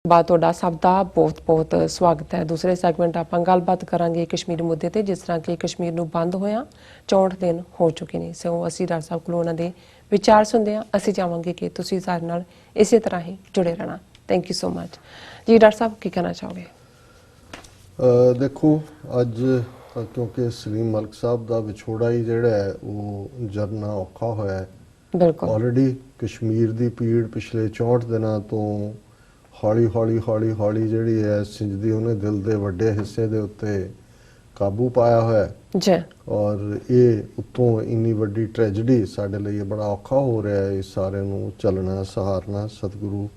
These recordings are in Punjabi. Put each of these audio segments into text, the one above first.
ਬਾਤ ਤੁਹਾਡਾ ਸਭ ਦਾ ਬਹੁਤ-ਬਹੁਤ ਸਵਾਗਤ ਹੈ। ਦੂਸਰੇ ਸੈਗਮੈਂਟ ਆਪਾਂ ਗੱਲਬਾਤ ਕਰਾਂਗੇ ਕਸ਼ਮੀਰ ਮੁੱਦੇ ਤੇ, ਜਿਸ ਤਰ੍ਹਾਂ ਕਿ ਕਸ਼ਮੀਰ ਨੂੰ ਬੰਦ ਹੋਇਆ 64 ਦਿਨ ਹੋ ਚੁੱਕੇ ਨੇ। ਸੋ ਅਸੀਂ ਡਾਕਟਰ ਸਾਹਿਬ ਕੋਲੋਂ ਉਹਨਾਂ ਦੇ ਵਿਚਾਰ ਸੁਣਦੇ ਹਾਂ। ਅਸੀਂ ਚਾਹਾਂਗੇ ਕਿ ਤੁਸੀਂ ਸਾਡੇ ਨਾਲ ਇਸੇ ਤਰ੍ਹਾਂ ਹੀ ਜੁੜੇ ਰਹਿਣਾ। ਥੈਂਕ ਯੂ ਸੋ ਮਚ ਜੀ। ਡਾਕਟਰ ਸਾਹਿਬ ਕੀ ਕਹਿਣਾ ਚਾਹੋਗੇ? ਦੇਖੋ ਅੱਜ ਕਿਉਂਕਿ ਸਲੀਮ ਮਲਕ ਸਾਹਿਬ ਦਾ ਵਿਛੋੜਾ ਹੀ ਜਿਹੜਾ ਹੈ ਉਹ ਜਰਨਾ ਔਖਾ ਹੋਇਆ ਹੈ। ਬਿਲਕੁਲ ਆਲਰੇਡੀ ਕਸ਼ਮੀਰ ਦੀ ਪੀੜ ਪਿਛਲੇ 64 ਦਿਨਾਂ ਤੋਂ ਹੌਲੀ ਜਿਹੜੀ ਹੈ ਸਿੰਜਦੀ ਉਹਨੇ ਦਿਲ ਦੇ ਵੱਡੇ ਹਿੱਸੇ ਦੇ ਉੱਤੇ ਕਾਬੂ ਪਾਇਆ ਹੋਇਆ ਹੈ ਜੀ। ਔਰ ਇਹ ਉੱਤੋਂ ਇੰਨੀ ਵੱਡੀ ਟ੍ਰੈਜਡੀ ਸਾਡੇ ਲਈ ਬੜਾ ਔਖਾ ਹੋ ਰਿਹਾ ਹੈ। ਇਸ ਸਾਰੇ ਨੂੰ ਚੱਲਣਾ ਸਹਾਰਨਾ ਸਤਿਗੁਰੂ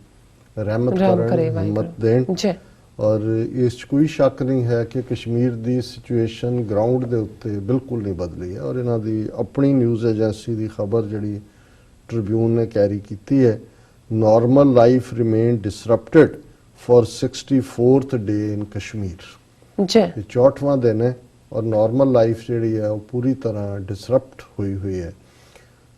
ਰਹਿਮਤ ਕਰਨ, ਹਿੰਮਤ ਦੇਣ। ਜੀ। ਔਰ ਇਸ 'ਚ ਕੋਈ ਸ਼ੱਕ ਨਹੀਂ ਹੈ ਕਿ ਕਸ਼ਮੀਰ ਦੀ ਸਿਚੁਏਸ਼ਨ ਗਰਾਊਂਡ ਦੇ ਉੱਤੇ ਬਿਲਕੁਲ ਨਹੀਂ ਬਦਲੀ ਹੈ। ਔਰ ਇਹਨਾਂ ਦੀ ਆਪਣੀ ਨਿਊਜ਼ ਏਜੰਸੀ ਦੀ ਖਬਰ ਜਿਹੜੀ ਟ੍ਰਿਬਿਊਨ ਨੇ ਕੈਰੀ ਕੀਤੀ ਹੈ, normal life remained disrupted for 64th day in Kashmir। जी। 64ਵਾਂ ਦਿਨ ਹੈ ਔਰ ਨਾਰਮਲ ਲਾਈਫ ਜਿਹੜੀ ਹੈ ਉਹ ਪੂਰੀ ਤਰ੍ਹਾਂ ਡਿਸਰਪਟ ਹੋਈ ਹੈ।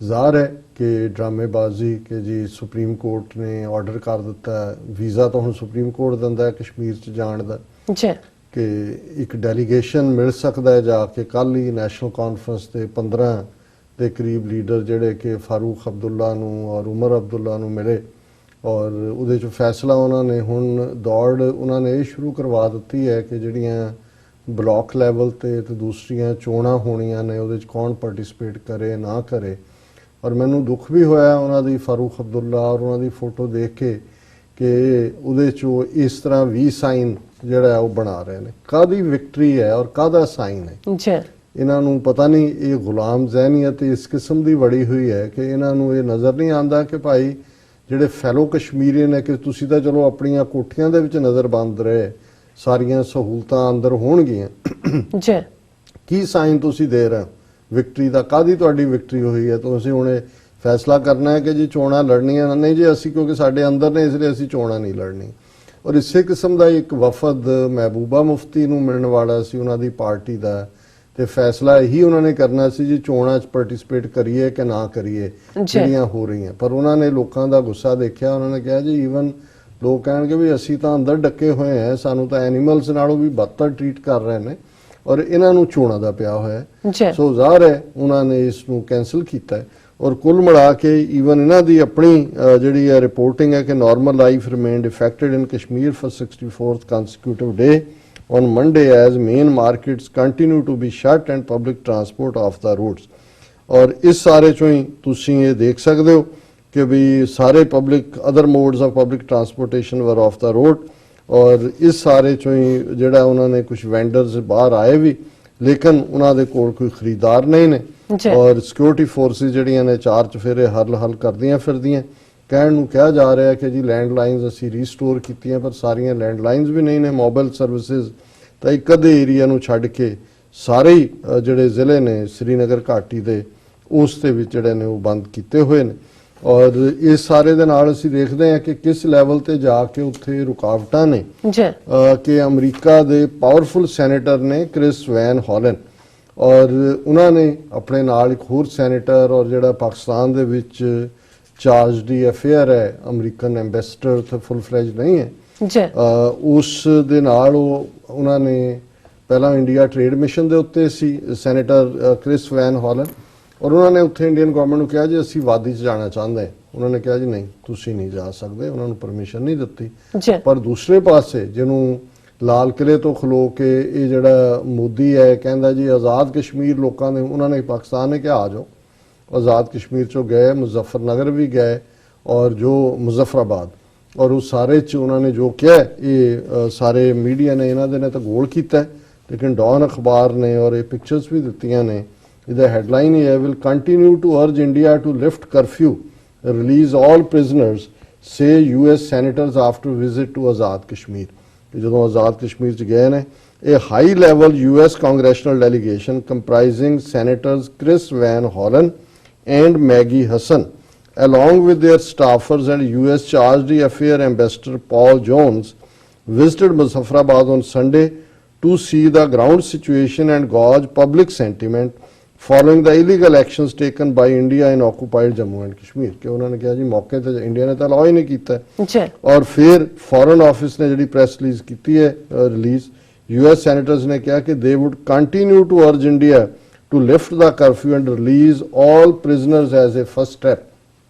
ਜ਼ਾਹਰ ਹੈ ਕਿ ਡਰਾਮੇਬਾਜ਼ੀ ਕਿ ਜੀ ਸੁਪਰੀਮ ਕੋਰਟ ਨੇ ਆਰਡਰ ਕਰ ਦਿੱਤਾ, ਵੀਜ਼ਾ ਤਾਂ ਹੁਣ ਸੁਪਰੀਮ ਕੋਰਟ ਦਿੰਦਾ ਹੈ ਕਸ਼ਮੀਰ 'ਚ ਜਾਣ ਦਾ, ਜੀ, ਕਿ ਇੱਕ ਡੈਲੀਗੇਸ਼ਨ ਮਿਲ ਸਕਦਾ ਹੈ ਜਾ ਕੇ। ਕੱਲ੍ਹ ਹੀ ਨੈਸ਼ਨਲ ਕਾਨਫਰੰਸ ਦੇ 15 ਦੇ ਕਰੀਬ ਲੀਡਰ ਜਿਹੜੇ ਕਿ ਫਾਰੂਕ ਅਬਦੁੱਲਾ ਨੂੰ ਔਰ ਉਮਰ ਅਬਦੁੱਲਾ ਨੂੰ ਮਿਲੇ ਔਰ ਉਹਦੇ 'ਚ ਫੈਸਲਾ ਉਹਨਾਂ ਨੇ ਹੁਣ ਦੌੜ ਉਹਨਾਂ ਨੇ ਇਹ ਸ਼ੁਰੂ ਕਰਵਾ ਦਿੱਤੀ ਹੈ ਕਿ ਜਿਹੜੀਆਂ ਬਲਾਕ ਲੈਵਲ ਤੇ ਦੂਸਰੀਆਂ ਚੋਣਾਂ ਹੋਣੀਆਂ ਨੇ ਉਹਦੇ 'ਚ ਕੌਣ ਪਾਰਟਿਸਿਪੇਟ ਕਰੇ ਨਾ ਕਰੇ। ਔਰ ਮੈਨੂੰ ਦੁੱਖ ਵੀ ਹੋਇਆ ਉਹਨਾਂ ਦੀ ਫਾਰੂਕ ਅਬਦੁੱਲਾ ਔਰ ਉਹਨਾਂ ਦੀ ਫੋਟੋ ਦੇਖ ਕੇ ਕਿ ਉਹਦੇ 'ਚੋਂ ਇਸ ਤਰ੍ਹਾਂ ਵੀ ਸਾਈਨ ਜਿਹੜਾ ਉਹ ਬਣਾ ਰਹੇ ਨੇ। ਕਾਹਦੀ ਵਿਕਟਰੀ ਹੈ ਔਰ ਕਾਹਦਾ ਸਾਈਨ ਹੈ? ਜੀ। ਇਹਨਾਂ ਨੂੰ ਪਤਾ ਨਹੀਂ ਇਹ ਗੁਲਾਮ ਜ਼ਹਿਨੀਅਤ ਇਸ ਕਿਸਮ ਦੀ ਬੜੀ ਹੋਈ ਹੈ ਕਿ ਇਹਨਾਂ ਨੂੰ ਇਹ ਨਜ਼ਰ ਨਹੀਂ ਆਉਂਦਾ ਕਿ ਭਾਈ ਜਿਹੜੇ ਫੈਲੋ ਕਸ਼ਮੀਰੀਅਨ ਨੇ ਕਿ ਤੁਸੀਂ ਤਾਂ ਚਲੋ ਆਪਣੀਆਂ ਕੋਠੀਆਂ ਦੇ ਵਿੱਚ ਨਜ਼ਰ ਬੰਦ ਰਹੇ, ਸਾਰੀਆਂ ਸਹੂਲਤਾਂ ਅੰਦਰ ਹੋਣਗੀਆਂ। ਜੀ। ਕੀ ਸਾਈਨ ਤੁਸੀਂ ਦੇ ਰਹੇ ਹੋ ਵਿਕਟਰੀ ਦਾ? ਕਾਹਦੀ ਤੁਹਾਡੀ ਵਿਕਟਰੀ ਹੋਈ ਹੈ? ਤੁਸੀਂ ਹੁਣ ਇਹ ਫੈਸਲਾ ਕਰਨਾ ਹੈ ਕਿ ਜੀ ਚੋਣਾਂ ਲੜਨੀਆਂ ਨਹੀਂ ਜੀ ਅਸੀਂ, ਕਿਉਂਕਿ ਸਾਡੇ ਅੰਦਰ ਨੇ ਇਸ ਲਈ ਅਸੀਂ ਚੋਣਾਂ ਨਹੀਂ ਲੜਨੀ। ਔਰ ਇਸੇ ਕਿਸਮ ਦਾ ਇੱਕ ਵਫਦ ਮਹਿਬੂਬਾ ਮੁਫਤੀ ਨੂੰ ਮਿਲਣ ਵਾਲਾ ਸੀ ਉਹਨਾਂ ਦੀ ਪਾਰਟੀ ਦਾ, ਤੇ ਫੈਸਲਾ ਇਹੀ ਉਹਨਾਂ ਨੇ ਕਰਨਾ ਸੀ ਜੀ ਚੋਣਾਂ 'ਚ ਪਾਰਟਿਸਿਪੇਟ ਕਰੀਏ ਕਿ ਨਾ ਕਰੀਏ ਜਿਹੜੀਆਂ ਹੋ ਰਹੀਆਂ। ਪਰ ਉਹਨਾਂ ਨੇ ਲੋਕਾਂ ਦਾ ਗੁੱਸਾ ਦੇਖਿਆ, ਉਹਨਾਂ ਨੇ ਕਿਹਾ ਜੀ ਈਵਨ ਲੋਕ ਕਹਿਣਗੇ ਵੀ ਅਸੀਂ ਤਾਂ ਅੰਦਰ ਡੱਕੇ ਹੋਏ ਹਾਂ, ਸਾਨੂੰ ਤਾਂ ਐਨੀਮਲਸ ਨਾਲੋਂ ਵੀ ਬਦਤਰ ਟਰੀਟ ਕਰ ਰਹੇ ਨੇ ਔਰ ਇਹਨਾਂ ਨੂੰ ਚੋਣਾਂ ਦਾ ਪਿਆ ਹੋਇਆ। ਸੋ ਜ਼ਾਹਰ ਹੈ ਉਹਨਾਂ ਨੇ ਇਸ ਨੂੰ ਕੈਂਸਲ ਕੀਤਾ ਹੈ। ਔਰ ਕੁੱਲ ਮਿਲਾ ਕੇ ਈਵਨ ਇਹਨਾਂ ਦੀ ਆਪਣੀ ਜਿਹੜੀ ਹੈ ਰਿਪੋਰਟਿੰਗ ਹੈ ਕਿ normal life remained affected in Kashmir for 64th consecutive day on Monday as main markets continue to be shut and public transport off the roads। और इस सारे चों ही तुसी ये देख सकते हो कि भी सारे public other modes of public transportation were of the road. और इस सारे चों ही जिहड़ा उन्होंने कुछ वेंडर्स बाहर आए भी, लेकिन उन्होंने कोल कोई खरीदार नहीं ने और सिक्योरिटी फोर्सिस जिहड़ियां ने चार चफेरे हल करदियां फिरदियां। ਕਹਿਣ ਨੂੰ ਕਿਹਾ ਜਾ ਰਿਹਾ ਕਿ ਜੀ ਲੈਂਡਲਾਈਨਸ ਅਸੀਂ ਰੀਸਟੋਰ ਕੀਤੀਆਂ, ਪਰ ਸਾਰੀਆਂ ਲੈਂਡਲਾਈਨਸ ਵੀ ਨਹੀਂ ਨੇ। ਮੋਬਾਈਲ ਸਰਵਿਸਿਜ਼ ਤਾਂ ਇੱਕ ਅੱਧੇ ਏਰੀਆ ਨੂੰ ਛੱਡ ਕੇ ਸਾਰੇ ਹੀ ਜਿਹੜੇ ਜ਼ਿਲ੍ਹੇ ਨੇ ਸ੍ਰੀਨਗਰ ਘਾਟੀ ਦੇ ਉਸ ਦੇ ਵਿੱਚ ਜਿਹੜੇ ਨੇ ਉਹ ਬੰਦ ਕੀਤੇ ਹੋਏ ਨੇ। ਔਰ ਇਸ ਸਾਰੇ ਦੇ ਨਾਲ ਅਸੀਂ ਦੇਖਦੇ ਹਾਂ ਕਿ ਕਿਸ ਲੈਵਲ ਤੇ ਜਾ ਕੇ ਉੱਥੇ ਰੁਕਾਵਟਾਂ ਨੇ ਕਿ ਅਮਰੀਕਾ ਦੇ ਪਾਵਰਫੁਲ ਸੈਨੇਟਰ ਨੇ ਕ੍ਰਿਸ ਵੈਨ ਹੌਲਨ, ਔਰ ਉਹਨਾਂ ਨੇ ਆਪਣੇ ਨਾਲ ਇੱਕ ਹੋਰ ਸੈਨੇਟਰ ਔਰ ਜਿਹੜਾ ਪਾਕਿਸਤਾਨ ਦੇ ਵਿੱਚ ਚਾਰਜ ਦੀ ਅਫੇਅਰ ਹੈ, ਅਮਰੀਕਨ ਐਂਬੈਸਡਰ ਤੇ ਫੁੱਲ ਫਲੈਜ ਨਹੀਂ ਹੈ, ਉਸ ਦੇ ਨਾਲ ਉਹਨਾਂ ਨੇ ਪਹਿਲਾਂ ਇੰਡੀਆ ਟ੍ਰੇਡ ਮਿਸ਼ਨ ਦੇ ਉੱਤੇ ਸੀ ਸੈਨੇਟਰ ਕ੍ਰਿਸ ਵੈਨ ਹੌਲਨ, ਔਰ ਉਹਨਾਂ ਨੇ ਉੱਥੇ ਇੰਡੀਅਨ ਗਵਰਨਮੈਂਟ ਨੂੰ ਕਿਹਾ ਜੀ ਅਸੀਂ ਵਾਦੀ 'ਚ ਜਾਣਾ ਚਾਹੁੰਦੇ ਹਾਂ। ਉਹਨਾਂ ਨੇ ਕਿਹਾ ਜੀ ਨਹੀਂ ਤੁਸੀਂ ਨਹੀਂ ਜਾ ਸਕਦੇ, ਉਹਨਾਂ ਨੂੰ ਪਰਮਿਸ਼ਨ ਨਹੀਂ ਦਿੱਤੀ। ਪਰ ਦੂਸਰੇ ਪਾਸੇ ਜਿਹਨੂੰ ਲਾਲ ਕਿਲੇ ਤੋਂ ਖਲੋ ਕੇ ਇਹ ਜਿਹੜਾ ਮੋਦੀ ਹੈ ਕਹਿੰਦਾ ਜੀ ਆਜ਼ਾਦ ਕਸ਼ਮੀਰ ਲੋਕਾਂ ਨੇ, ਉਹਨਾਂ ਨੇ ਪਾਕਿਸਤਾਨ ਨੇ ਕਿਹਾ ਆ ਜਾਓ। आज़ाद कश्मीर चो गए, मुजफ्फरनगर भी गए और जो मुजफ्फराबाद, और उस सारे च उन्होंने जो किया ये सारे मीडिया ने इन्हों ने तो गोल किया, लेकिन डॉन अखबार ने और ये पिक्चर्स भी दित्तियां ने। इहदा हैडलाइन है will continue to urge India to lift curfew, release all prisoners, say US senators after visit to Azad Kashmir. जो आज़ाद कश्मीर च गए ने a high level US congressional delegation comprising senators Chris Van Hollen and Maggie Hassan, along with their staffers and US Charge d'Affaires Ambassador Paul Jones, visited Muzaffarabad on Sunday to see the ground situation and gauge public sentiment following the illegal actions taken by India in occupied Jammu and Kashmir, ਕਿ ਉਹਨਾਂ ਨੇ ਕਿਹਾ ਜੀ ਮੌਕੇ ਤੇ ਇੰਡੀਆ ਨੇ ਤਾਂ ਲਾਅ ਹੀ ਨਹੀਂ ਕੀਤਾ। ਜੀ ਔਰ ਫਿਰ ਫੋਰਨ ਆਫਿਸ ਨੇ ਜਿਹੜੀ ਪ੍ਰੈਸ ਰਿਲੀਜ਼ ਕੀਤੀ ਹੈ ਰਿਲੀਜ਼, US ਸੈਨੇਟਰਸ ਨੇ ਕਿਹਾ ਕਿ they would continue to urge India to lift the curfew and release all prisoners as a first step,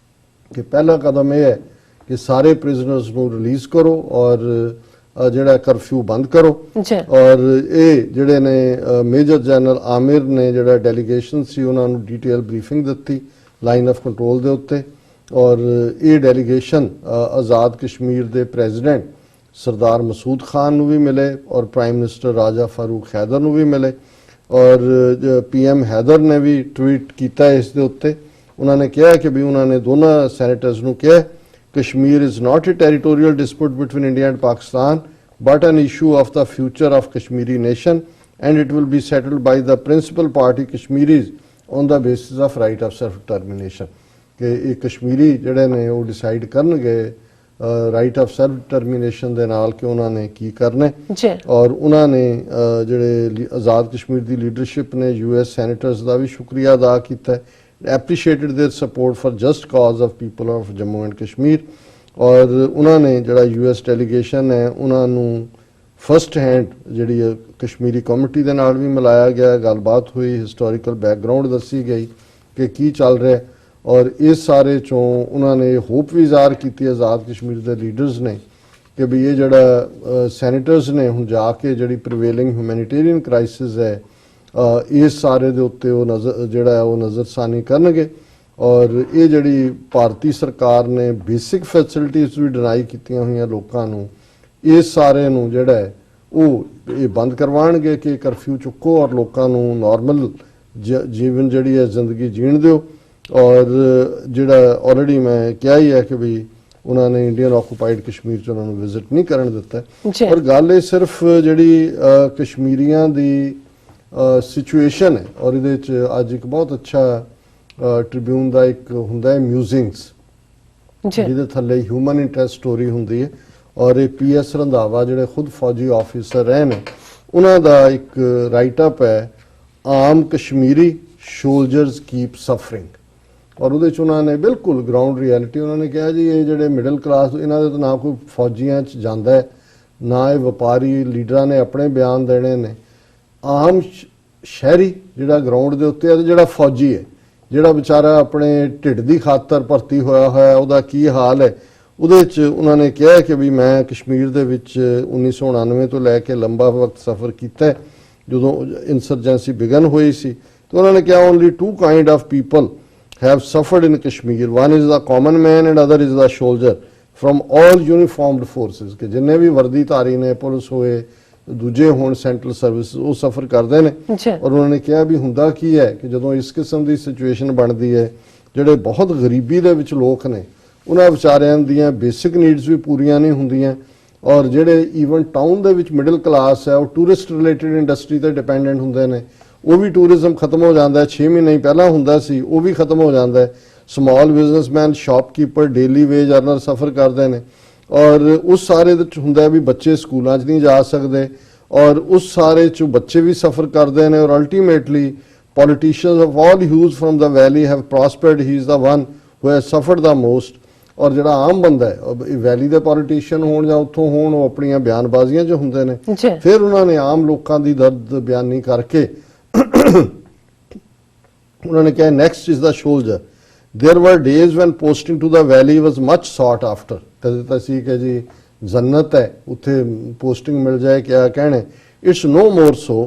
ਕਿ ਪਹਿਲਾ ਕਦਮ ਇਹ ਹੈ ਕਿ ਸਾਰੇ ਪ੍ਰਿਜ਼ਨਰਸ ਨੂੰ ਰਿਲੀਜ਼ ਕਰੋ ਔਰ ਜਿਹੜਾ ਕਰਫਿਊ ਬੰਦ ਕਰੋ। ਜੀ ਔਰ ਇਹ ਜਿਹੜੇ ਨੇ ਮੇਜਰ ਜਨਰਲ ਆਮਿਰ ਨੇ ਜਿਹੜਾ ਡੈਲੀਗੇਸ਼ਨ ਸੀ ਉਹਨਾਂ ਨੂੰ ਡਿਟੇਲ ਬਰੀਫਿੰਗ ਦਿੱਤੀ ਲਾਈਨ ਆਫ ਕੰਟਰੋਲ ਦੇ ਉੱਤੇ। ਔਰ ਇਹ ਡੈਲੀਗੇਸ਼ਨ ਆਜ਼ਾਦ ਕਸ਼ਮੀਰ ਦੇ ਪ੍ਰੈਜ਼ੀਡੈਂਟ ਸਰਦਾਰ ਮਸੂਦ ਖਾਨ ਨੂੰ ਵੀ ਮਿਲੇ ਔਰ ਪ੍ਰਾਈਮ ਮਿਨਿਸਟਰ ਰਾਜਾ ਫਾਰੂਕ ਹੈਦਰ ਨੂੰ ਵੀ ਮਿਲੇ। ਔਰ PM ਹੈਦਰ ਨੇ ਵੀ ਟਵੀਟ ਕੀਤਾ ਇਸ ਦੇ ਉੱਤੇ, ਉਹਨਾਂ ਨੇ ਕਿਹਾ ਕਿ ਵੀ ਉਹਨਾਂ ਨੇ ਦੋਨਾਂ ਸੈਨੇਟਰਸ ਨੂੰ ਕਿਹਾ Kashmir is not a territorial dispute between India and Pakistan, but an issue of the future of Kashmiri nation, and it will be settled by the principal party Kashmiris on the basis of right of self-determination. ਕਿ ਇਹ ਕਸ਼ਮੀਰੀ ਜਿਹੜੇ ਨੇ ਉਹ ਡਿਸਾਈਡ ਕਰਨਗੇ ਰਾਈਟ ਆਫ ਸੈਲਫ ਡਿਟਰਮੀਨੇਸ਼ਨ ਦੇ ਨਾਲ ਕਿ ਉਹਨਾਂ ਨੇ ਕੀ ਕਰਨਾ ਜੀ। ਔਰ ਉਹਨਾਂ ਨੇ ਜਿਹੜੇ ਆਜ਼ਾਦ ਕਸ਼ਮੀਰ ਦੀ ਲੀਡਰਸ਼ਿਪ ਨੇ US ਸੈਨੇਟਰਸ ਦਾ ਵੀ ਸ਼ੁਕਰੀਆ ਅਦਾ ਕੀਤਾ, appreciated their support for just cause of people of Jammu and Kashmir। ਔਰ ਉਹਨਾਂ ਨੇ ਜਿਹੜਾ US ਡੈਲੀਗੇਸ਼ਨ ਹੈ ਉਹਨਾਂ ਨੂੰ ਫਸਟ ਹੈਂਡ ਜਿਹੜੀ ਕਸ਼ਮੀਰੀ ਕਮਿਊਨਿਟੀ ਦੇ ਨਾਲ ਵੀ ਮਿਲਾਇਆ ਗਿਆ, ਗੱਲਬਾਤ ਹੋਈ, ਹਿਸਟੋਰੀਕਲ ਬੈਕਗਰਾਉਂਡ ਦੱਸੀ ਗਈ ਕਿ ਕੀ ਚੱਲ ਰਿਹਾ। ਔਰ ਇਸ ਸਾਰੇ ਚੋਂ ਉਹਨਾਂ ਨੇ ਹੋਪ ਵੀ ਜ਼ਾਹਰ ਕੀਤੀ ਆਜ਼ਾਦ ਕਸ਼ਮੀਰ ਦੇ ਲੀਡਰਸ ਨੇ ਕਿ ਵੀ ਇਹ ਜਿਹੜਾ ਸੈਨੇਟਰਸ ਨੇ ਹੁਣ ਜਾ ਕੇ ਜਿਹੜੀ ਪ੍ਰੀਵੇਲਿੰਗ ਹਿਊਮੈਨਿਟੇਰੀਅਨ ਕ੍ਰਾਈਸਿਸ ਹੈ ਇਸ ਸਾਰੇ ਦੇ ਉੱਤੇ ਉਹ ਜਿਹੜਾ ਉਹ ਨਜ਼ਰਸਾਨੀ ਕਰਨਗੇ। ਔਰ ਇਹ ਜਿਹੜੀ ਭਾਰਤੀ ਸਰਕਾਰ ਨੇ ਬੇਸਿਕ ਫੈਸਿਲਿਟੀਜ਼ ਵੀ ਡਿਨਾਈ ਕੀਤੀਆਂ ਹੋਈਆਂ ਲੋਕਾਂ ਨੂੰ, ਇਸ ਸਾਰੇ ਨੂੰ ਜਿਹੜਾ ਹੈ ਉਹ ਇਹ ਬੰਦ ਕਰਵਾਉਣਗੇ ਕਿ ਕਰਫਿਊ ਚੁੱਕੋ ਔਰ ਲੋਕਾਂ ਨੂੰ ਨਾਰਮਲ ਜੀਵਨ ਜਿਹੜੀ ਹੈ ਜ਼ਿੰਦਗੀ ਜੀਣ ਦਿਓ। ਔਰ ਜਿਹੜਾ ਆਲਰੇਡੀ ਮੈਂ ਕਿਹਾ ਹੀ ਹੈ ਕਿ ਵੀ ਉਹਨਾਂ ਨੇ ਇੰਡੀਅਨ ਆਕੂਪਾਈਡ ਕਸ਼ਮੀਰ 'ਚ ਉਹਨਾਂ ਨੂੰ ਵਿਜ਼ਿਟ ਨਹੀਂ ਕਰਨ ਦਿੱਤਾ। ਔਰ ਗੱਲ ਇਹ ਸਿਰਫ ਜਿਹੜੀ ਕਸ਼ਮੀਰੀਆਂ ਦੀ ਸਿਚੁਏਸ਼ਨ ਹੈ ਔਰ ਇਹਦੇ 'ਚ ਅੱਜ ਇੱਕ ਬਹੁਤ ਅੱਛਾ ਟ੍ਰਿਬਿਊਨ ਦਾ ਇੱਕ ਹੁੰਦਾ ਹੈ ਮਿਊਜ਼ਿੰਗਸ, ਜਿਹਦੇ ਥੱਲੇ ਹਿਊਮਨ ਇੰਟਰਸਟ ਸਟੋਰੀ ਹੁੰਦੀ ਹੈ। ਔਰ ਇਹ PS ਰੰਧਾਵਾ ਜਿਹੜੇ ਖੁਦ ਫੌਜੀ ਆਫਿਸਰ ਰਹੇ ਨੇ ਉਹਨਾਂ ਦਾ ਇੱਕ ਰਾਈਟ ਅਪ ਹੈ, ਆਮ ਕਸ਼ਮੀਰੀ ਸ਼ੋਲਜਰਸ ਕੀਪ ਸਫਰਿੰਗ। ਔਰ ਉਹਦੇ 'ਚ ਉਹਨਾਂ ਨੇ ਬਿਲਕੁਲ ਗਰਾਊਂਡ ਰਿਐਲਿਟੀ ਉਹਨਾਂ ਨੇ ਕਿਹਾ ਜੀ ਇਹ ਜਿਹੜੇ ਮਿਡਲ ਕਲਾਸ ਇਹਨਾਂ ਦੇ ਤਾਂ ਨਾ ਕੋਈ ਫੌਜੀਆਂ 'ਚ ਜਾਂਦਾ ਹੈ ਨਾ ਇਹ ਵਪਾਰੀ ਲੀਡਰਾਂ ਨੇ ਆਪਣੇ ਬਿਆਨ ਦੇਣੇ ਨੇ, ਆਮ ਸ਼ਹਿਰੀ ਜਿਹੜਾ ਗਰਾਊਂਡ ਦੇ ਉੱਤੇ ਹੈ ਤੇ ਜਿਹੜਾ ਫੌਜੀ ਹੈ ਜਿਹੜਾ ਵਿਚਾਰਾ ਆਪਣੇ ਢਿੱਡ ਦੀ ਖਾਤਰ ਭਰਤੀ ਹੋਇਆ ਹੋਇਆ ਉਹਦਾ ਕੀ ਹਾਲ ਹੈ। ਉਹਦੇ 'ਚ ਉਹਨਾਂ ਨੇ ਕਿਹਾ ਕਿ ਵੀ ਮੈਂ ਕਸ਼ਮੀਰ ਦੇ ਵਿੱਚ 1999 ਤੋਂ ਲੈ ਕੇ ਲੰਬਾ ਵਕਤ ਸਫ਼ਰ ਕੀਤਾ ਜਦੋਂ ਇਨਸਰਜੈਂਸੀ ਬਿਗਨ ਹੋਈ ਸੀ। ਤੇ ਉਹਨਾਂ ਨੇ ਕਿਹਾ only 2 kind of people have suffered in Kashmir, one is the common man and other is the soldier from all uniformed forces, ਕਿ ਜਿੰਨੇ ਵੀ ਵਰਦੀਧਾਰੀ ਨੇ ਪੁਲਿਸ ਹੋਏ ਦੂਜੇ ਹੋਣ ਸੈਂਟਰਲ ਸਰਵਿਸ ਉਹ ਸਫਰ ਕਰਦੇ ਨੇ। ਔਰ ਉਹਨਾਂ ਨੇ ਕਿਹਾ ਵੀ ਹੁੰਦਾ ਕੀ ਹੈ ਕਿ ਜਦੋਂ ਇਸ ਕਿਸਮ ਦੀ ਸਿਚੁਏਸ਼ਨ ਬਣਦੀ ਹੈ ਜਿਹੜੇ ਬਹੁਤ ਗਰੀਬੀ ਦੇ ਵਿੱਚ ਲੋਕ ਨੇ ਉਹਨਾਂ ਵਿਚਾਰਿਆਂ ਦੀਆਂ ਬੇਸਿਕ ਨੀਡਸ ਵੀ ਪੂਰੀਆਂ ਨਹੀਂ ਹੁੰਦੀਆਂ। ਔਰ ਜਿਹੜੇ ਈਵਨ ਟਾਊਨ ਦੇ ਵਿੱਚ ਮਿਡਲ ਕਲਾਸ ਹੈ ਉਹ ਟੂਰਿਸਟ ਰਿਲੇਟਡ ਇੰਡਸਟਰੀ ਤੇ ਡਿਪੈਂਡੈਂਟ ਹੁੰਦੇ ਨੇ, ਉਹ ਵੀ ਟੂਰਿਜ਼ਮ ਖਤਮ ਹੋ ਜਾਂਦਾ ਹੈ, 6 ਮਹੀਨੇ ਪਹਿਲਾਂ ਹੁੰਦਾ ਸੀ ਉਹ ਵੀ ਖਤਮ ਹੋ ਜਾਂਦਾ ਹੈ। Small businessman shopkeeper daily wage earner suffer ਕਰਦੇ ਨੇ। ਔਰ ਉਸ ਸਾਰੇ ਦੇ ਹੁੰਦਾ ਵੀ ਬੱਚੇ ਸਕੂਲਾਂ 'ਚ ਨਹੀਂ ਜਾ ਸਕਦੇ ਔਰ ਉਸ ਸਾਰੇ 'ਚ ਬੱਚੇ ਵੀ ਸਫਰ ਕਰਦੇ ਨੇ। ਔਰ ultimately politicians of all hues from the valley have prospered, he is the one who has suffered the most. ਔਰ ਜਿਹੜਾ ਆਮ ਬੰਦਾ ਹੈ ਵੈਲੀ ਦੇ ਪੋਲੀਟੀਸ਼ੀਅਨ ਹੋਣ ਜਾਂ ਉੱਥੋਂ ਹੋਣ ਉਹ ਆਪਣੀਆਂ ਬਿਆਨਬਾਜ਼ੀਆਂ 'ਚ ਹੁੰਦੇ ਨੇ। ਫਿਰ ਉਹਨਾਂ ਨੇ ਆਮ ਲੋਕਾਂ ਦੀ ਦਰਦ ਬਿਆਨੀ ਕਰਕੇ ਉਹਨਾਂ ਨੇ ਕਿਹਾ next is the soldier. There were days when posting to the valley was much sought after. कदे ਤਾਂ ਸੀ ਕਿ ਜੀ जन्नत है ਉੱਥੇ पोस्टिंग मिल जाए क्या कहने। It's no more so.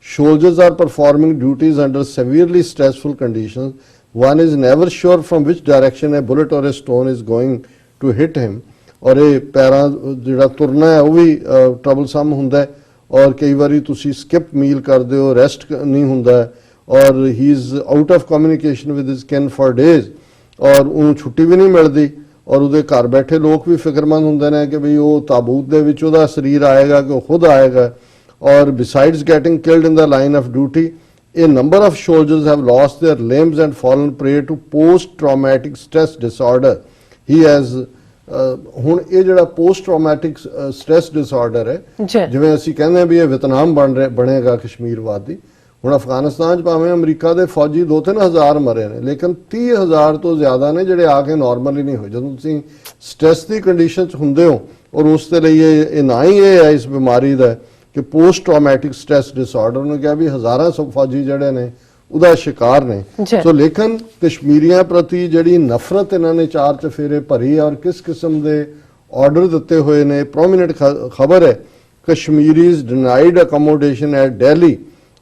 Soldiers are performing duties under severely stressful conditions. One is never sure from which direction a bullet or a stone is going to hit him. और ये पैरां जिहड़ा तुरना है वो भी ट्रबलसम हुंदा है और कई बारी तुसी स्किप मील करदे हो, रेस्ट नहीं हुंदा है और he is out of communication with his किन फॉर डेज और उन्होंने छुट्टी भी नहीं मिलती और उहदे घर बैठे लोग भी फिक्रमंद हुंदे ने कि बई वो ताबूत दे विच उहदा शरीर आएगा कि खुद आएगा। और besides getting killed in the line of duty, a number of soldiers have lost their limbs and fallen prey to post-traumatic stress disorder. He has ਹੁਣ ਇਹ ਜਿਹੜਾ ਪੋਸਟ ਟਰਾਮੈਟਿਕ ਸਟ੍ਰੈਸ ਡਿਸਆਰਡਰ ਹੈ ਜਿਵੇਂ ਅਸੀਂ ਕਹਿੰਦੇ ਆ ਵੀ ਇਹ ਵਿਤਨਾਮ ਬਣੇਗਾ ਕਸ਼ਮੀਰ ਵਾਦੀ, ਹੁਣ ਅਫਗਾਨਿਸਤਾਨ 'ਚ ਭਾਵੇਂ ਅਮਰੀਕਾ ਦੇ ਫੌਜੀ 2-3 ਹਜ਼ਾਰ ਮਰੇ ਨੇ, ਲੇਕਿਨ 30,000 ਤੋਂ ਜ਼ਿਆਦਾ ਨੇ ਜਿਹੜੇ ਆ ਕੇ ਨਾਰਮਲ ਹੀ ਨਹੀਂ ਹੋਏ। ਜਦੋਂ ਤੁਸੀਂ ਸਟ੍ਰੈਸ ਦੀ ਕੰਡੀਸ਼ਨ 'ਚ ਹੁੰਦੇ ਹੋ, ਔਰ ਉਸ ਦੇ ਲਈ ਇਹ ਨਾ ਹੀ ਇਹ ਹੈ ਇਸ ਬਿਮਾਰੀ ਦਾ ਕਿ ਪੋਸਟ ਟਰਾਮੈਟਿਕ ਸਟ੍ਰੈਸ ਡਿਸਆਰਡਰ ਨੂੰ ਕਿਹਾ ਵੀ ਹਜ਼ਾਰਾਂ ਸੌ ਫੌਜੀ ਜਿਹੜੇ ਨੇ ਉਹਦਾ ਸ਼ਿਕਾਰ ਨੇ। ਸੋ ਲੇਕਿਨ ਕਸ਼ਮੀਰੀਆਂ ਪ੍ਰਤੀ ਜਿਹੜੀ ਨਫ਼ਰਤ ਇਹਨਾਂ ਨੇ ਚਾਰ ਚਫੇਰੇ ਭਰੀ ਔਰ ਕਿਸ ਕਿਸਮ ਦੇ ਆਰਡਰ ਦਿੱਤੇ ਹੋਏ ਨੇ। ਪ੍ਰੋਮਿਨੈਂਟ ਖਬਰ ਹੈ, Kashmiris denied accommodation at Delhi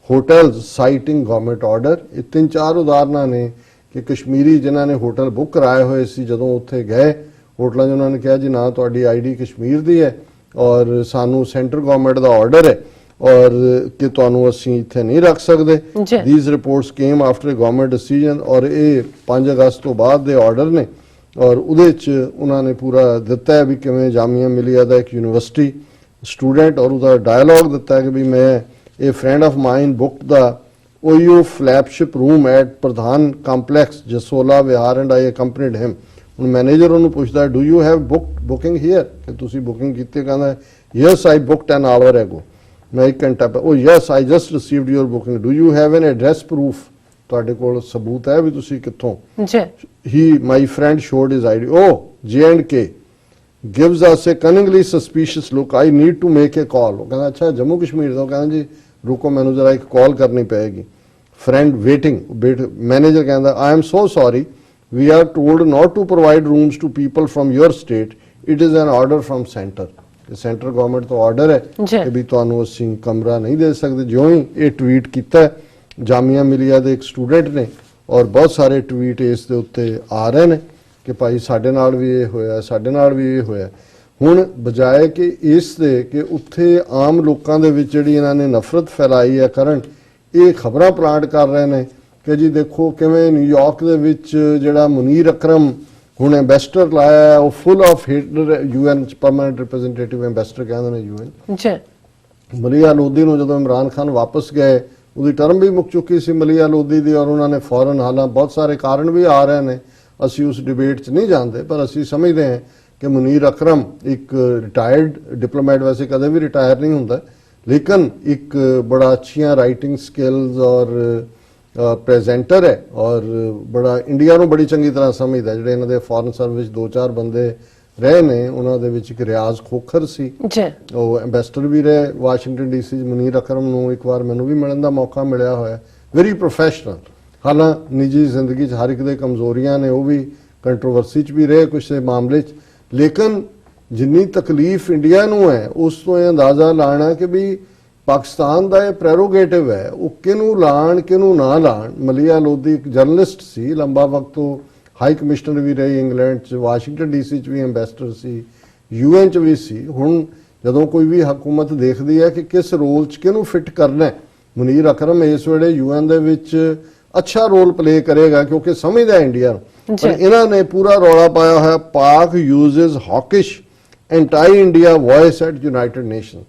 hotels citing government order. ਇਹ 3-4 ਉਦਾਹਰਨਾਂ ਨੇ ਕਿ ਕਸ਼ਮੀਰੀ ਜਿਨ੍ਹਾਂ ਨੇ ਹੋਟਲ ਬੁੱਕ ਕਰਾਏ ਹੋਏ ਸੀ, ਜਦੋਂ ਉੱਥੇ ਗਏ ਹੋਟਲਾਂ 'ਚ ਉਹਨਾਂ ਨੇ ਕਿਹਾ ਜੀ ਨਾ ਤੁਹਾਡੀ ਆਈਡੀ ਕਸ਼ਮੀਰ ਦੀ ਹੈ ਔਰ ਸਾਨੂੰ ਸੈਂਟਰ ਗਵਰਨਮੈਂਟ ਦਾ ਆਰਡਰ ਹੈ ਔਰ ਕਿ ਤੁਹਾਨੂੰ ਅਸੀਂ ਇੱਥੇ ਨਹੀਂ ਰੱਖ ਸਕਦੇ। These reports came after government decision, ਔਰ ਇਹ 5 ਅਗਸਤ ਤੋਂ ਬਾਅਦ ਦੇ ਆਰਡਰ ਨੇ ਔਰ ਉਹਦੇ 'ਚ ਉਹਨਾਂ ਨੇ ਪੂਰਾ ਦਿੱਤਾ ਹੈ ਵੀ ਕਿਵੇਂ ਜਾਮੀਆ ਮਿਲੀਆ ਦਾ ਇੱਕ ਯੂਨੀਵਰਸਿਟੀ ਸਟੂਡੈਂਟ ਔਰ ਉਹਦਾ ਡਾਇਲੌਗ ਦਿੱਤਾ ਹੈ ਕਿ ਵੀ ਮੈਂ A friend of mine booked the OYO flagship room at Pradhan Complex, Jasola Vihar, and I accompanied him. ਹੁਣ ਮੈਨੇਜਰ ਉਹਨੂੰ ਪੁੱਛਦਾ do you have booking here ਕਿ ਤੁਸੀਂ ਬੁਕਿੰਗ ਕੀਤੀ? ਕਹਿੰਦਾ yes I booked an hour ago, ਮੈਂ 1 ਘੰਟਾ ਪਹਿਲਾਂ। oh yes I just received your booking, do you have an address proof? ਤੁਹਾਡੇ ਕੋਲ ਸਬੂਤ ਹੈ ਵੀ ਤੁਸੀਂ ਕਿੱਥੋਂ? my friend showed his ID. oh J&K gives us a cunningly suspicious look, I need to make a call. ਉਹ ਕਹਿੰਦਾ ਅੱਛਾ ਜੰਮੂ ਕਸ਼ਮੀਰ ਦਾ? ਕਹਿੰਦਾ ਜੀ ਰੁਕੋ ਮੈਨੂੰ ਜ਼ਰਾ ਇੱਕ ਕਾਲ ਕਰਨੀ ਪਏਗੀ। Friend waiting. ਮੈਨੇਜਰ ਕਹਿੰਦਾ I am so sorry, we are told not to provide rooms to people from your state, it is an order from center. Centre government ਤੋਂ ਆਰਡਰ ਹੈ ਕਿ ਵੀ ਤੁਹਾਨੂੰ ਅਸੀਂ ਕਮਰਾ ਨਹੀਂ ਦੇ ਸਕਦੇ। ਜਿਉਂ ਹੀ ਇਹ ਟਵੀਟ ਕੀਤਾ ਜਾਮੀਆ ਮਿਲੀਆ ਦੇ ਇੱਕ ਸਟੂਡੈਂਟ ਨੇ ਔਰ ਬਹੁਤ ਸਾਰੇ ਟਵੀਟ ਇਸ ਦੇ ਉੱਤੇ ਆ ਰਹੇ ਨੇ ਕਿ ਭਾਈ ਸਾਡੇ ਨਾਲ ਵੀ ਇਹ ਹੋਇਆ, ਸਾਡੇ ਨਾਲ ਵੀ ਇਹ ਹੋਇਆ। ਹੁਣ ਬਜਾਏ ਕਿ ਇਸ ਦੇ ਕਿ ਉੱਥੇ ਆਮ ਲੋਕਾਂ ਦੇ ਵਿੱਚ ਜਿਹੜੀ ਇਹਨਾਂ ਨੇ ਨਫ਼ਰਤ ਫੈਲਾਈ ਹੈ ਕਰਨ, ਇਹ ਖਬਰਾਂ ਪਲਾਂਟ ਕਰ ਰਹੇ ਨੇ ਕਿ ਜੀ ਦੇਖੋ ਕਿਵੇਂ ਨਿਊਯਾਰਕ ਦੇ ਵਿੱਚ ਜਿਹੜਾ ਮੁਨੀਰ ਅਕਰਮ ਹੁਣ ਐਂਬੈਸਡਰ ਲਾਇਆ ਉਹ full of Hitler UN permanent representative ambassador ਕਹਿੰਦੇ ਨੇ UN। ਮਲੀਆ ਲੋਦੀ ਨੂੰ ਜਦੋਂ ਇਮਰਾਨ ਖਾਨ ਵਾਪਸ ਗਏ ਉਹਦੀ ਟਰਮ ਵੀ ਮੁੱਕ ਚੁੱਕੀ ਸੀ ਮਲੀਆ ਲੋਦੀ ਦੀ ਔਰ ਉਹਨਾਂ ਨੇ ਫੌਰਨ, ਹਾਲਾਂ ਬਹੁਤ ਸਾਰੇ ਕਾਰਨ ਵੀ ਆ ਰਹੇ ਨੇ, ਅਸੀਂ ਉਸ ਡਿਬੇਟ 'ਚ ਨਹੀਂ ਜਾਂਦੇ, ਪਰ ਅਸੀਂ ਸਮਝਦੇ ਹਾਂ ਕਿ ਮੁਨੀਰ ਅਕਰਮ ਇੱਕ ਰਿਟਾਇਰਡ ਡਿਪਲੋਮੈਟ, ਵੈਸੇ ਕਦੇ ਵੀ ਰਿਟਾਇਰ ਨਹੀਂ ਹੁੰਦਾ, ਲੇਕਿਨ ਇੱਕ ਬੜਾ ਅੱਛੀਆਂ ਰਾਈਟਿੰਗ ਸਕਿੱਲਸ ਔਰ ਪ੍ਰੈਜ਼ੈਂਟਰ ਹੈ ਔਰ ਬੜਾ ਇੰਡੀਆ ਨੂੰ ਬੜੀ ਚੰਗੀ ਤਰ੍ਹਾਂ ਸਮਝਦਾ। ਜਿਹੜੇ ਇਹਨਾਂ ਦੇ ਫੋਰਨ ਸਰਵਿਸ 2-4 ਬੰਦੇ ਰਹੇ ਨੇ ਉਹਨਾਂ ਦੇ ਵਿੱਚ ਇੱਕ ਰਿਆਜ਼ ਖੋਖਰ ਸੀ, ਉਹ ਐਂਬੈਸਡਰ ਵੀ ਰਹੇ ਵਾਸ਼ਿੰਗਟਨ DC 'ਚ। ਮੁਨੀਰ ਅਕਰਮ ਨੂੰ ਇੱਕ ਵਾਰ ਮੈਨੂੰ ਵੀ ਮਿਲਣ ਦਾ ਮੌਕਾ ਮਿਲਿਆ ਹੋਇਆ। ਵੈਰੀ ਪ੍ਰੋਫੈਸ਼ਨਲ, ਹਾਲਾਂ ਨਿੱਜੀ ਜ਼ਿੰਦਗੀ 'ਚ ਹਰ ਇੱਕ ਦੇ ਕਮਜ਼ੋਰੀਆਂ ਨੇ, ਉਹ ਵੀ ਕੰਟਰੋਵਰਸੀ 'ਚ ਵੀ ਰਹੇ ਕੁਛ ਮਾਮਲੇ 'ਚ, ਲੇਕਿਨ ਜਿੰਨੀ ਤਕਲੀਫ ਇੰਡੀਆ ਨੂੰ ਹੈ ਉਸ ਤੋਂ ਇਹ ਅੰਦਾਜ਼ਾ ਲਾਣਾ ਕਿ ਵੀ ਪਾਕਿਸਤਾਨ ਦਾ ਇਹ ਪ੍ਰੈਰੋਗੇਟਿਵ ਹੈ, ਉਹ ਕਿਹਨੂੰ ਲਾਣ ਕਿਹਨੂੰ ਨਾ ਲਾਣ। ਮਲੀਆ ਲੋਦੀ ਇੱਕ ਜਰਨਲਿਸਟ ਸੀ, ਲੰਬਾ ਵਕਤ ਤੋਂ ਹਾਈ ਕਮਿਸ਼ਨਰ ਵੀ ਰਹੀ ਇੰਗਲੈਂਡ 'ਚ, ਵਾਸ਼ਿੰਗਟਨ DC 'ਚ ਵੀ ਐਂਬੈਸਡਰ ਸੀ, UN 'ਚ ਵੀ ਸੀ। ਹੁਣ ਜਦੋਂ ਕੋਈ ਵੀ ਹਕੂਮਤ ਦੇਖਦੀ ਹੈ ਕਿ ਕਿਸ ਰੋਲ 'ਚ ਕਿਹਨੂੰ ਫਿੱਟ ਕਰਨਾ ਹੈ, ਮੁਨੀਰ ਅਕਰਮ ਇਸ ਵੇਲੇ UN ਦੇ ਵਿੱਚ ਅੱਛਾ ਰੋਲ ਪਲੇ ਕਰੇਗਾ ਕਿਉਂਕਿ ਸਮਝਦਾ ਇੰਡੀਆ ਨੂੰ। ਪਰ ਇਹਨਾਂ ਨੇ ਪੂਰਾ ਰੌਲਾ ਪਾਇਆ ਹੋਇਆ Pak uses hawkish anti India voice at United Nation,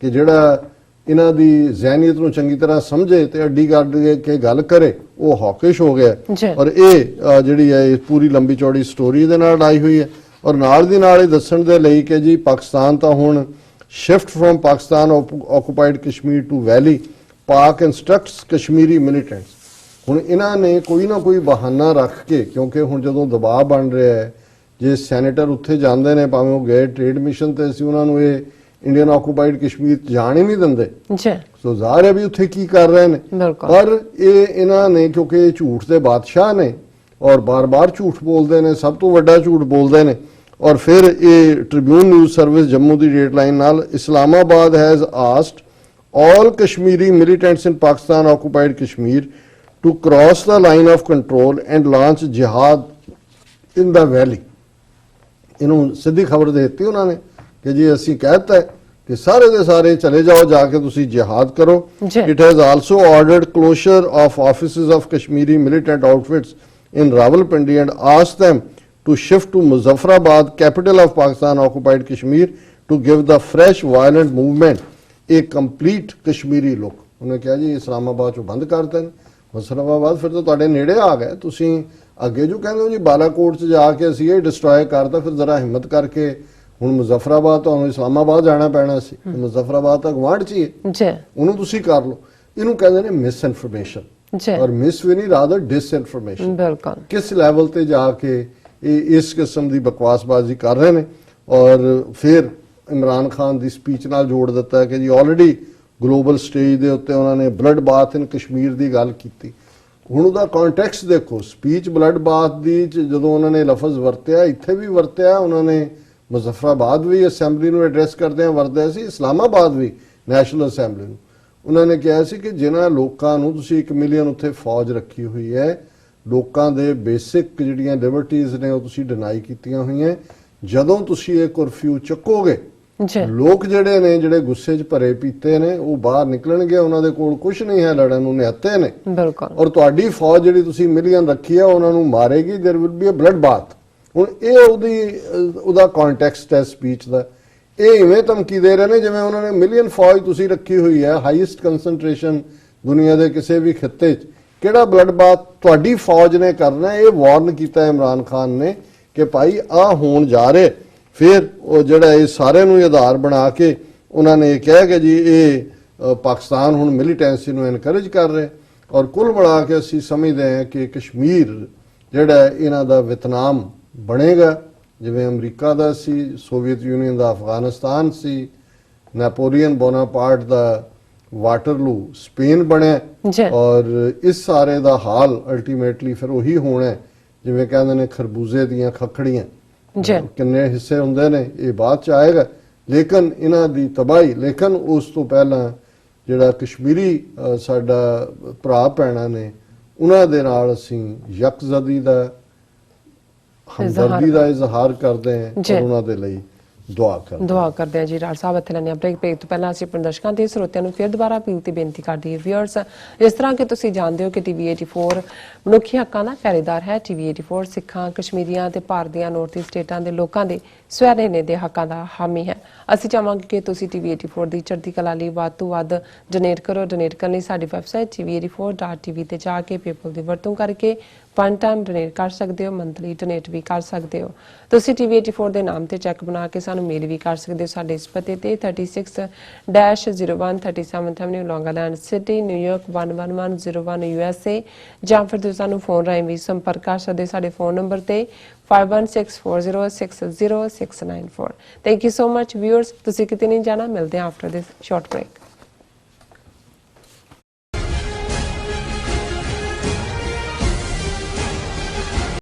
ਕਿ ਜਿਹੜਾ ਇਹਨਾਂ ਦੀ ਜ਼ਹਿਨੀਅਤ ਨੂੰ ਚੰਗੀ ਤਰ੍ਹਾਂ ਸਮਝੇ ਤੇ ਅੱਡੀ ਕੱਢ ਕੇ ਗੱਲ ਕਰੇ ਉਹ ਹੌਕਿਸ਼ ਹੋ ਗਿਆ। ਔਰ ਇਹ ਜਿਹੜੀ ਹੈ ਪੂਰੀ ਲੰਬੀ ਚੌੜੀ ਸਟੋਰੀ ਦੇ ਨਾਲ ਆਈ ਹੋਈ ਹੈ ਔਰ ਨਾਲ ਦੀ ਨਾਲ ਇਹ ਦੱਸਣ ਦੇ ਲਈ ਕਿ ਜੀ ਪਾਕਿਸਤਾਨ ਤਾਂ ਹੁਣ shift from Pakistan occupied Kashmir to valley, Pak instructs Kashmiri ਮਿਲੀਟੈਂਟਸ। ਹੁਣ ਇਹਨਾਂ ਨੇ ਕੋਈ ਨਾ ਕੋਈ ਬਹਾਨਾ ਰੱਖ ਕੇ, ਕਿਉਂਕਿ ਹੁਣ ਜਦੋਂ ਦਬਾਅ ਬਣ ਰਿਹਾ ਹੈ, ਜੇ ਸੈਨੇਟਰ ਉੱਥੇ ਜਾਂਦੇ ਨੇ ਭਾਵੇਂ ਉਹ ਗਏ ਟ੍ਰੇਡ ਮਿਸ਼ਨ ਤੇ ਸੀ, ਉਹਨਾਂ ਨੂੰ ਇਹ ਇੰਡੀਅਨ ਆਕੂਪਾਈਡ ਕਸ਼ਮੀਰ ਜਾਣ ਹੀ ਨਹੀਂ ਦਿੰਦੇ। ਸੋ ਜ਼ਾਹਿਰ ਹੈ ਵੀ ਉੱਥੇ ਕੀ ਕਰ ਰਹੇ ਨੇ। ਪਰ ਇਹ ਇਹਨਾਂ ਨੇ ਕਿਉਂਕਿ ਇਹ ਝੂਠ ਦੇ ਬਾਦਸ਼ਾਹ ਨੇ ਔਰ ਬਾਰ-ਬਾਰ ਝੂਠ ਬੋਲਦੇ ਨੇ, ਸਭ ਤੋਂ ਵੱਡਾ ਝੂਠ ਬੋਲਦੇ ਨੇ। ਔਰ ਫਿਰ ਇਹ ਟ੍ਰਿਬਿਊਨ ਨਿਊਜ਼ ਸਰਵਿਸ ਜੰਮੂ ਦੀ ਡੇਟਲਾਈਨ ਨਾਲ Islamabad has asked all Kashmiri militants in Pakistan occupied Kashmir to cross the line of control and launch jihad in the valley। ਇਹਨੂੰ ਸਿੱਧੀ ਖਬਰ ਦੇ ਦਿੱਤੀ ਉਹਨਾਂ ਨੇ ਕਿ ਜੀ ਅਸੀਂ ਕਹਿਤਾ ਹੈ ਕਿ ਸਾਰੇ ਦੇ ਸਾਰੇ ਚਲੇ ਜਾਓ, ਜਾ ਕੇ ਤੁਸੀਂ ਜਿਹਾਦ ਕਰੋ। It has also ordered closure of offices of Kashmiri militant outfits in Rawalpindi and asked them to shift to Muzaffarabad, capital of Pakistan occupied Kashmir, to give the fresh violent movement a complete Kashmiri look। ਉਹਨੇ ਕਿਹਾ ਜੀ ਇਸਲਾਮਾਬਾਦ ਚੋਂ ਬੰਦ ਕਰ ਦੇਣ ਮੁਜ਼ੱਫਰਾਬਾਦ, ਫਿਰ ਤਾਂ ਤੁਹਾਡੇ ਨੇੜੇ ਆ ਗਏ। ਤੁਸੀਂ ਅੱਗੇ ਜੋ ਕਹਿੰਦੇ ਹੋ ਜੀ ਬਾਲਾਕੋਟ 'ਚ ਜਾ ਕੇ ਅਸੀਂ ਇਹ ਡਿਸਟਰੋਏ ਕਰਤਾ, ਫਿਰ ਜ਼ਰਾ ਹਿੰਮਤ ਕਰਕੇ ਹੁਣ ਮੁਜ਼ੱਫਰਾਬਾਦ ਤੁਹਾਨੂੰ ਇਸਲਾਮਾਬਾਦ ਜਾਣਾ ਪੈਣਾ ਸੀ, ਮੁਜ਼ੱਫਰਾਬਾਦ ਤਾਂ ਗਵਾਂਢ 'ਚ ਹੀ ਹੈ, ਉਹਨੂੰ ਤੁਸੀਂ ਕਰ ਲਓ। ਇਹਨੂੰ ਕਹਿੰਦੇ ਨੇ ਮਿਸ ਇਨਫੋਰਮੇਸ਼ਨ ਜੀ ਔਰ ਮਿਸ ਵੀ ਨਹੀਂ ਰਾਦਰ ਡਿਸ ਇਨਫੋਰਮੇਸ਼ਨ। ਬਿਲਕੁਲ ਕਿਸ ਲੈਵਲ ਤੇ ਜਾ ਕੇ ਇਹ ਇਸ ਕਿਸਮ ਦੀ ਬਕਵਾਸਬਾਜ਼ੀ ਕਰ ਰਹੇ ਨੇ। ਔਰ ਫਿਰ ਇਮਰਾਨ ਖਾਨ ਦੀ ਸਪੀਚ ਨਾਲ ਜੋੜ ਦਿੱਤਾ ਕਿ ਜੀ ਆਲਰੇਡੀ ਗਲੋਬਲ ਸਟੇਜ ਦੇ ਉੱਤੇ ਉਹਨਾਂ ਨੇ ਬਲੱਡ ਬਾਥ ਇਨ ਕਸ਼ਮੀਰ ਦੀ ਗੱਲ ਕੀਤੀ। ਹੁਣ ਉਹਦਾ ਕੰਟੈਕਸਟ ਦੇਖੋ, ਸਪੀਚ ਬਲੱਡ ਬਾਥ ਦੀ ਜਦੋਂ ਉਹਨਾਂ ਨੇ ਲਫ਼ਜ਼ ਵਰਤਿਆ, ਇੱਥੇ ਵੀ ਵਰਤਿਆ, ਉਹਨਾਂ ਨੇ ਮੁਜ਼ੱਫਰਾਬਾਦ ਵੀ ਅਸੈਂਬਲੀ ਨੂੰ ਐਡਰੈਸ ਕਰਦਿਆਂ ਵਰਤਿਆ ਸੀ, ਇਸਲਾਮਾਬਾਦ ਵੀ ਨੈਸ਼ਨਲ ਅਸੈਂਬਲੀ ਨੂੰ। ਉਹਨਾਂ ਨੇ ਕਿਹਾ ਸੀ ਕਿ ਜਿਨ੍ਹਾਂ ਲੋਕਾਂ ਨੂੰ ਤੁਸੀਂ 1 ਮਿਲੀਅਨ ਉੱਥੇ ਫੌਜ ਰੱਖੀ ਹੋਈ ਹੈ, ਲੋਕਾਂ ਦੇ ਬੇਸਿਕ ਜਿਹੜੀਆਂ ਲਿਬਰਟੀਜ਼ ਨੇ ਉਹ ਤੁਸੀਂ ਡਿਨਾਈ ਕੀਤੀਆਂ ਹੋਈਆਂ, ਜਦੋਂ ਤੁਸੀਂ ਇਹ ਕਰਫਿਊ ਚੱਕੋਗੇ ਜੀ ਲੋਕ ਜਿਹੜੇ ਨੇ ਜਿਹੜੇ ਗੁੱਸੇ 'ਚ ਭਰੇ ਪੀਤੇ ਨੇ ਉਹ ਬਾਹਰ ਨਿਕਲਣਗੇ, ਉਹਨਾਂ ਦੇ ਕੋਲ ਕੁਝ ਨਹੀਂ ਹੈ ਲੜਨ ਨੂੰ, ਨਿਹੱਤੇ ਨੇ। ਬਿਲਕੁਲ ਔਰ ਤੁਹਾਡੀ ਫੌਜ ਜਿਹੜੀ ਤੁਸੀਂ ਮਿਲੀਅਨ ਰੱਖੀ ਹੈ ਉਹਨਾਂ ਨੂੰ ਮਾਰੇਗੀ, there will be a blood bath. ਹੁਣ ਇਹ ਉਹਦਾ ਕੰਟੈਕਸਟ ਹੈ ਸਪੀਚ ਦਾ। ਇਹ ਇਵੇਂ ਧਮਕੀ ਦੇ ਰਹੇ ਨੇ ਜਿਵੇਂ ਉਹਨਾਂ ਨੇ ਮਿਲੀਅਨ ਫੌਜ ਤੁਸੀਂ ਰੱਖੀ ਹੋਈ ਹੈ, ਹਾਈਐਸਟ ਕਨਸੈਂਟਰੇਸ਼ਨ ਦੁਨੀਆ ਦੇ ਕਿਸੇ ਵੀ ਖਿੱਤੇ 'ਚ, ਕਿਹੜਾ ਬਲੱਡ ਬਾਥ ਤੁਹਾਡੀ ਫੌਜ ਨੇ ਕਰਨਾ। ਇਹ ਵਾਰਨ ਕੀਤਾ ਇਮਰਾਨ ਖਾਨ ਨੇ ਕਿ ਭਾਈ ਆਹ ਹੋਣ ਜਾ ਰਹੇ। ਫਿਰ ਉਹ ਜਿਹੜਾ ਇਹ ਸਾਰਿਆਂ ਨੂੰ ਆਧਾਰ ਬਣਾ ਕੇ ਉਹਨਾਂ ਨੇ ਇਹ ਕਿਹਾ ਕਿ ਜੀ ਇਹ ਪਾਕਿਸਤਾਨ ਹੁਣ ਮਿਲੀਟੈਂਸੀ ਨੂੰ ਐਨਕਰੇਜ ਕਰ ਰਿਹਾ। ਔਰ ਕੁੱਲ ਮਿਲਾ ਕੇ ਅਸੀਂ ਸਮਝਦੇ ਹਾਂ ਕਿ ਕਸ਼ਮੀਰ ਜਿਹੜਾ ਇਹਨਾਂ ਦਾ ਵਿਤਨਾਮ ਬਣੇਗਾ, ਜਿਵੇਂ ਅਮਰੀਕਾ ਦਾ ਸੀ, ਸੋਵੀਅਤ ਯੂਨੀਅਨ ਦਾ ਅਫਗਾਨਿਸਤਾਨ ਸੀ, ਨੈਪੋਲੀਅਨ ਬੋਨਾਪਾਰਟ ਦਾ ਵਾਟਰਲੂ ਸਪੇਨ ਬਣਿਆ। ਔਰ ਇਸ ਸਾਰੇ ਦਾ ਹਾਲ ਅਲਟੀਮੇਟਲੀ ਫਿਰ ਉਹੀ ਹੋਣਾ ਜਿਵੇਂ ਕਹਿੰਦੇ ਨੇ ਖਰਬੂਜ਼ੇ ਦੀਆਂ ਖੱਖੜੀਆਂ, ਕਿੰਨੇ ਹਿੱਸੇ ਹੁੰਦੇ ਨੇ ਇਹ ਬਾਅਦ ਚ ਆਏਗਾ, ਲੇਕਿਨ ਇਹਨਾਂ ਦੀ ਤਬਾਹੀ। ਲੇਕਿਨ ਉਸ ਤੋਂ ਪਹਿਲਾਂ ਜਿਹੜਾ ਕਸ਼ਮੀਰੀ ਸਾਡਾ ਭਰਾ ਭੈਣਾਂ ਨੇ ਉਹਨਾਂ ਦੇ ਨਾਲ ਅਸੀਂ ਯਕਜ਼ਦੀ ਦਾ ਹਮਦਰਦੀ ਦਾ ਇਜ਼ਹਾਰ ਕਰਦੇ ਹਾਂ ਔਰ ਉਹਨਾਂ ਦੇ ਲਈ ਦੁਆ ਕਰਦੇ ਹਾਂ। ਜੀ ਰਾਜ ਸਾਹਿਬ ਇੱਥੇ ਲੈਣੇ ਬ੍ਰੇਕ ਤੋਂ ਪਹਿਲਾਂ ਅਸੀਂ ਆਪਣੇ ਦਰਸ਼ਕਾਂ ਤੇ ਸਰੋਤਿਆਂ ਨੂੰ ਫਿਰ ਦੁਬਾਰਾ ਅਪੀਲ ਤੇ ਬੇਨਤੀ ਕਰਦੇ ਹਾਂ ਵਿਅਰਸ, ਜਿਸ ਤਰ੍ਹਾਂ ਕਿ ਤੁਸੀਂ ਜਾਣਦੇ ਹੋ ਕਿ ਟੀਵੀ 84 ਮਨੁੱਖੀ ਹੱਕਾਂ ਦਾ ਪਹਿਰੇਦਾਰ ਹੈ। ਟੀਵੀ 84 ਸਿੱਖਾਂ, ਕਸ਼ਮੀਰੀਆਂ ਤੇ ਭਾਰਤ ਦੀਆਂ ਨਾਰਥ ਈਸਟ ਸਟੇਟਾਂ ਦੇ ਲੋਕਾਂ ਦੇ ਸਵੈਰੇਨੇ ਦੇ ਹੱਕਾਂ ਦਾ ਹਾਮੀ ਹੈ। ਅਸੀਂ ਚਾਹਾਂਗੇ ਕਿ ਤੁਸੀਂ ਟੀਵੀ 84 ਦੀ ਚੜ੍ਹਦੀ ਕਲਾ ਲਈ ਵੱਧ ਤੋਂ ਵੱਧ ਡੋਨੇਟ ਕਰੋ। ਡੋਨੇਟ ਕਰਨ ਲਈ ਸਾਡੀ ਵੈਬਸਾਈਟ tv84.tv ਤੇ ਜਾ ਕੇ ਪੇਪਲ ਦੀ ਵਰਤੋਂ ਕਰਕੇ ਵਨ ਟਾਈਮ ਡੋਨੇਟ ਕਰ ਸਕਦੇ ਹੋ, ਮੰਥਲੀ ਡੋਨੇਟ ਵੀ ਕਰ ਸਕਦੇ ਹੋ। ਤੁਸੀਂ ਟੀਵੀ 84 ਦੇ ਨਾਮ ਤੇ ਚੈੱਕ ਬਣਾ ਕੇ ਸਾਨੂੰ ਮੇਲ ਵੀ ਕਰ ਸਕਦੇ ਹੋ ਸਾਡੇ ਇਸ ਪਤੇ ਤੇ 36-0137 ਐਵਨਿਊ ਲੌਂਗ ਆਈਲੈਂਡ ਸਿਟੀ, ਨਿਊਯਾਰਕ 11101 USA, ਜਾਂ ਫਿਰ ਤੁਸੀਂ ਸਾਨੂੰ ਫੋਨ ਰਾਹੀਂ ਵੀ ਸੰਪਰਕ ਕਰ ਸਕਦੇ ਸਾਡੇ ਫੋਨ ਨੰਬਰ ਤੇ 5164060694। Thank you so much viewers, ਤੁਸੀਂ ਕਿਤੇ ਨਹੀਂ ਜਾਣਾ, ਮਿਲਦੇ ਹਾਂ ਆਫਟਰ ਦਿਸ ਸ਼ਾਰਟ ਬ੍ਰੇਕ।